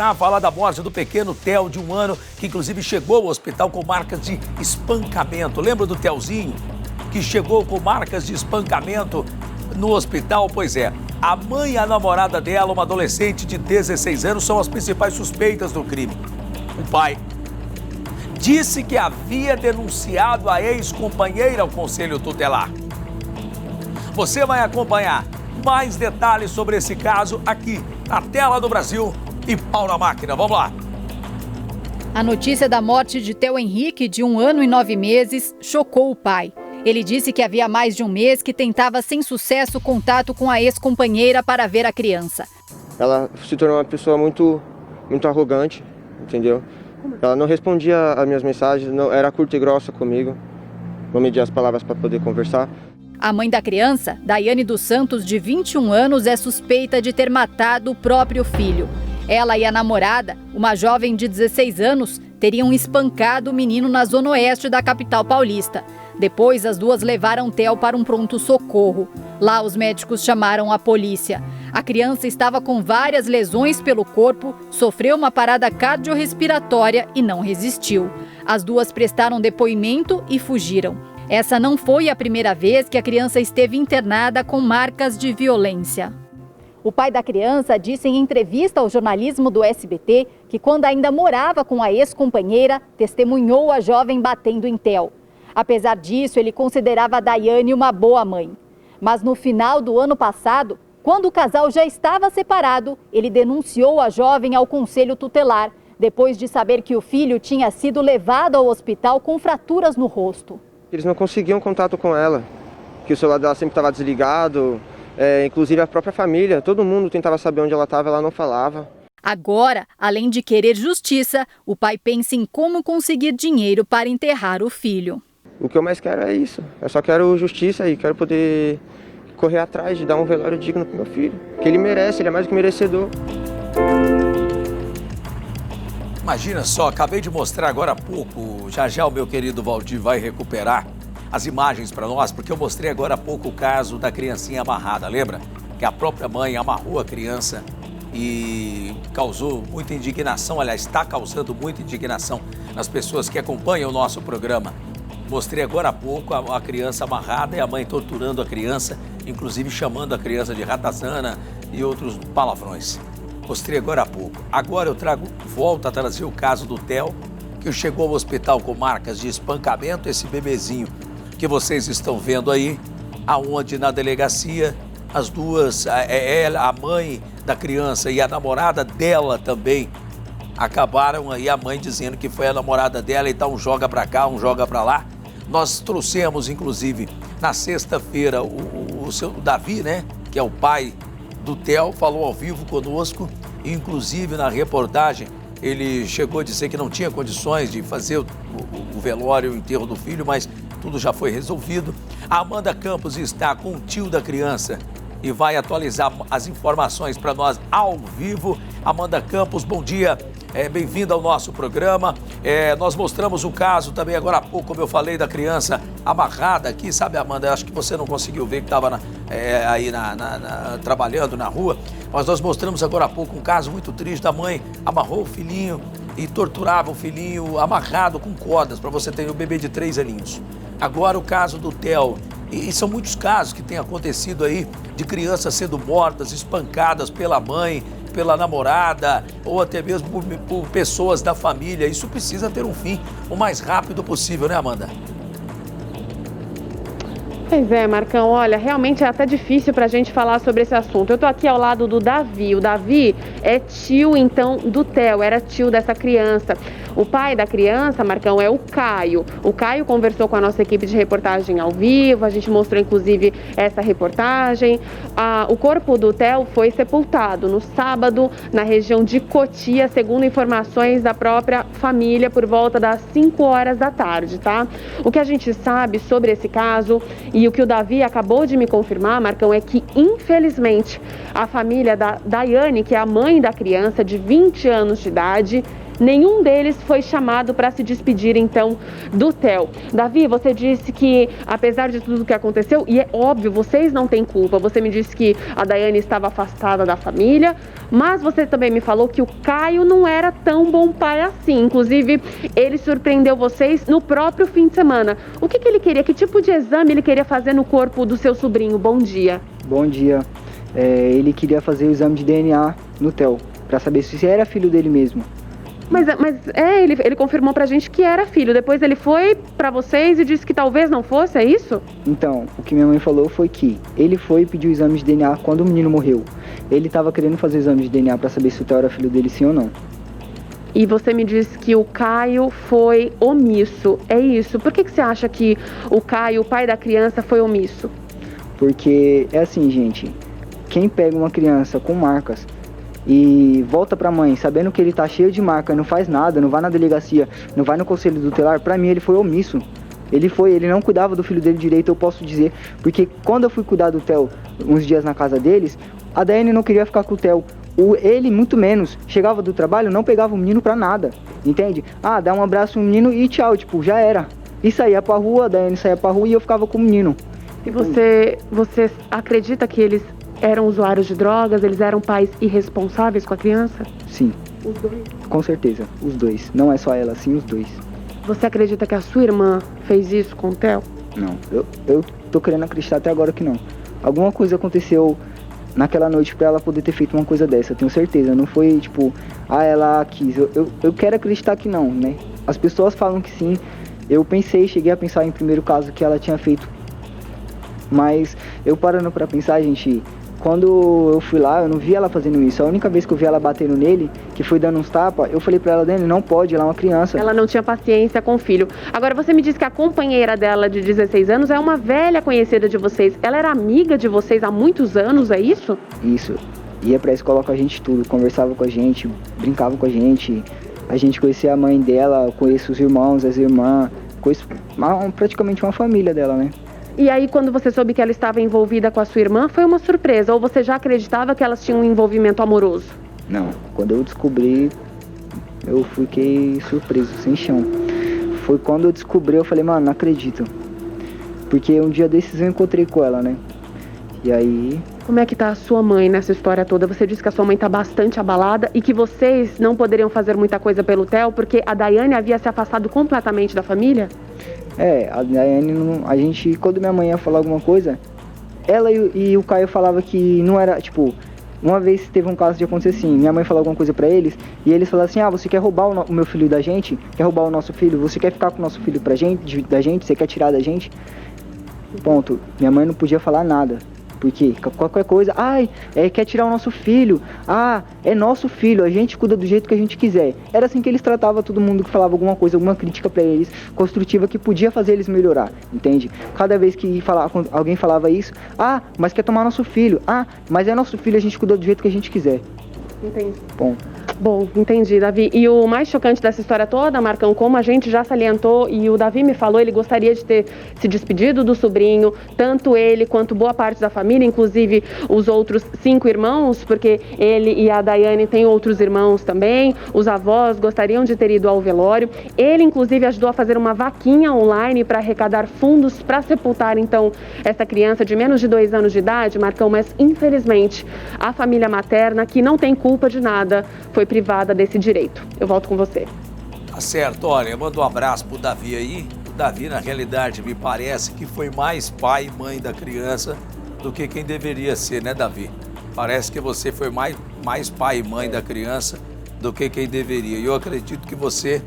voltar a falar da morte do pequeno Theo, de 1 ano, que inclusive chegou ao hospital com marcas de espancamento. Lembra do Theozinho, que chegou com marcas de espancamento no hospital? Pois é, a mãe e a namorada dela, uma adolescente de 16 anos, são as principais suspeitas do crime. O pai disse que havia denunciado a ex-companheira ao conselho tutelar. Você vai acompanhar mais detalhes sobre esse caso aqui na tela do Brasil e pau na máquina. Vamos lá. A notícia da morte de Theo Henrique, de 1 ano e 9 meses, chocou o pai. Ele disse que havia mais de um mês que tentava sem sucesso contato com a ex-companheira para ver a criança. Ela se tornou uma pessoa muito arrogante, entendeu? Ela não respondia às minhas mensagens, não, era curta e grossa comigo, não media as palavras para poder conversar. A mãe da criança, Daiane dos Santos, de 21 anos, é suspeita de ter matado o próprio filho. Ela e a namorada, uma jovem de 16 anos, teriam espancado o menino na zona oeste da capital paulista. Depois, as duas levaram Theo para um pronto-socorro. Lá, os médicos chamaram a polícia. A criança estava com várias lesões pelo corpo, sofreu uma parada cardiorrespiratória e não resistiu. As duas prestaram depoimento e fugiram. Essa não foi a primeira vez que a criança esteve internada com marcas de violência. O pai da criança disse em entrevista ao jornalismo do SBT que, quando ainda morava com a ex-companheira, testemunhou a jovem batendo em Theo. Apesar disso, ele considerava a Daiane uma boa mãe. Mas no final do ano passado, quando o casal já estava separado, ele denunciou a jovem ao conselho tutelar, depois de saber que o filho tinha sido levado ao hospital com fraturas no rosto. Eles não conseguiam contato com ela, que o celular dela sempre estava desligado, inclusive a própria família, todo mundo tentava saber onde ela estava, ela não falava. Agora, além de querer justiça, o pai pensa em como conseguir dinheiro para enterrar o filho. O que eu mais quero é isso, eu só quero justiça e quero poder correr atrás de dar um velório digno para meu filho, que ele merece, ele é mais do que merecedor. Imagina só, acabei de mostrar agora há pouco, já o meu querido Valdir vai recuperar as imagens para nós, porque eu mostrei agora há pouco o caso da criancinha amarrada, lembra? Que a própria mãe amarrou a criança e causou muita indignação, aliás, está causando muita indignação nas pessoas que acompanham o nosso programa. Mostrei agora há pouco a criança amarrada e a mãe torturando a criança, inclusive chamando a criança de ratazana e outros palavrões. Mostrei agora há pouco. Agora eu volto a trazer o caso do Theo, que chegou ao hospital com marcas de espancamento, esse bebezinho que vocês estão vendo aí, aonde na delegacia as duas, a mãe da criança e a namorada dela também, acabaram aí a mãe dizendo que foi a namorada dela, então um joga pra cá, um joga pra lá. Nós trouxemos, inclusive, na sexta-feira, o seu Davi, né, que é o pai do Theo, falou ao vivo conosco, inclusive na reportagem ele chegou a dizer que não tinha condições de fazer o velório, o enterro do filho, mas tudo já foi resolvido. A Amanda Campos está com o tio da criança e vai atualizar as informações para nós ao vivo. Amanda Campos, bom dia, bem-vinda ao nosso programa. Nós mostramos o caso também agora há pouco, como eu falei, da criança amarrada aqui, sabe, Amanda? Acho que você não conseguiu ver que estava aí trabalhando na rua, mas nós mostramos agora há pouco um caso muito triste da mãe, amarrou o filhinho e torturava o filhinho amarrado com cordas, para você ter um bebê de 3 aninhos. Agora o caso do Theo, e são muitos casos que têm acontecido aí de crianças sendo mortas, espancadas pela mãe, pela namorada ou até mesmo por pessoas da família. Isso precisa ter um fim o mais rápido possível, né, Amanda? Pois é, Marcão, olha, realmente é até difícil pra gente falar sobre esse assunto. Eu tô aqui ao lado do Davi. O Davi é tio, então, do Theo, era tio dessa criança. O pai da criança, Marcão, é o Caio. O Caio conversou com a nossa equipe de reportagem ao vivo, a gente mostrou, inclusive, essa reportagem. O corpo do Theo foi sepultado no sábado, na região de Cotia, segundo informações da própria família, por volta das 5 horas da tarde, tá? O que a gente sabe sobre esse caso e o que o Davi acabou de me confirmar, Marcão, é que, infelizmente, a família da Daiane, que é a mãe da criança de 20 anos de idade, Nenhum deles foi chamado para se despedir, então, do Theo. Davi, você disse que, apesar de tudo que aconteceu, e é óbvio, vocês não têm culpa, você me disse que a Daiane estava afastada da família, mas você também me falou que o Caio não era tão bom pai assim. Inclusive, ele surpreendeu vocês no próprio fim de semana. O que ele queria? Que tipo de exame ele queria fazer no corpo do seu sobrinho? Bom dia. Bom dia. Ele queria fazer o exame de DNA no Theo, para saber se era filho dele mesmo. Mas ele confirmou pra gente que era filho. Depois ele foi pra vocês e disse que talvez não fosse, é isso? Então, o que minha mãe falou foi que ele foi pedir o exame de DNA quando o menino morreu. Ele estava querendo fazer o exame de DNA para saber se o Theo era filho dele, sim ou não. E você me disse que o Caio foi omisso, é isso? Por que você acha que o Caio, o pai da criança, foi omisso? Porque é assim, gente, quem pega uma criança com marcas e volta pra mãe sabendo que ele tá cheio de marca, não faz nada, não vai na delegacia, não vai no conselho tutelar, pra mim ele foi omisso. Ele não cuidava do filho dele direito, eu posso dizer, porque quando eu fui cuidar do Theo uns dias na casa deles, a Daiane não queria ficar com o Theo. Ele, muito menos, chegava do trabalho, não pegava o menino pra nada, entende? Dá um abraço no menino e tchau, tipo, já era. E saía pra rua, a Daiane saía pra rua e eu ficava com o menino. E você acredita que eles eram usuários de drogas, eles eram pais irresponsáveis com a criança? Sim. Os dois? Com certeza, os dois. Não é só ela, sim os dois. Você acredita que a sua irmã fez isso com o Theo? Não, eu tô querendo acreditar até agora que não. Alguma coisa aconteceu naquela noite pra ela poder ter feito uma coisa dessa, eu tenho certeza. Não foi tipo, ela quis. Eu quero acreditar que não, né? As pessoas falam que sim. Eu cheguei a pensar em primeiro caso que ela tinha feito. Mas eu parando pra pensar, gente, quando eu fui lá, eu não vi ela fazendo isso. A única vez que eu vi ela batendo nele, que foi dando uns tapas, eu falei pra ela, Dani, não pode, ela é uma criança. Ela não tinha paciência com o filho. Agora, você me disse que a companheira dela de 16 anos é uma velha conhecida de vocês. Ela era amiga de vocês há muitos anos, é isso? Isso. Ia pra escola com a gente tudo, conversava com a gente, brincava com a gente. A gente conhecia a mãe dela, conheço os irmãos, as irmãs, conheço praticamente uma família dela, né? E aí, quando você soube que ela estava envolvida com a sua irmã, foi uma surpresa? Ou você já acreditava que elas tinham um envolvimento amoroso? Não. Quando eu descobri, eu fiquei surpreso, sem chão. Foi quando eu descobri, eu falei, mano, não acredito. Porque um dia desses eu encontrei com ela, né? E aí... Como é que tá a sua mãe nessa história toda? Você disse que a sua mãe tá bastante abalada e que vocês não poderiam fazer muita coisa pelo Theo porque a Daiane havia se afastado completamente da família? A Daiane, a gente, quando minha mãe ia falar alguma coisa, ela e o Caio falava que não era, tipo, uma vez teve um caso de acontecer assim, minha mãe falou alguma coisa pra eles, e eles falaram assim, você quer roubar o meu filho da gente? Quer roubar o nosso filho? Você quer ficar com o nosso filho da gente? Você quer tirar da gente? Ponto. Minha mãe não podia falar nada. Porque qualquer coisa, quer tirar o nosso filho, é nosso filho, a gente cuida do jeito que a gente quiser. Era assim que eles tratavam todo mundo que falava alguma coisa, alguma crítica pra eles, construtiva, que podia fazer eles melhorar, entende? Cada vez que alguém falava isso, mas quer tomar nosso filho, mas é nosso filho, a gente cuida do jeito que a gente quiser. Entendi. Bom, entendi, Davi. E o mais chocante dessa história toda, Marcão, como a gente já salientou e o Davi me falou, ele gostaria de ter se despedido do sobrinho, tanto ele quanto boa parte da família, inclusive os outros 5 irmãos, porque ele e a Daiane têm outros irmãos também, os avós gostariam de ter ido ao velório. Ele, inclusive, ajudou a fazer uma vaquinha online para arrecadar fundos para sepultar, então, essa criança de menos de 2 anos de idade, Marcão, mas infelizmente a família materna, que não tem culpa de nada, foi privada desse direito. Eu volto com você. Tá certo, olha, manda um abraço pro Davi aí. O Davi, na realidade, me parece que foi mais pai e mãe da criança do que quem deveria ser, né, Davi? Parece que você foi mais pai e mãe da criança do que quem deveria. E eu acredito que você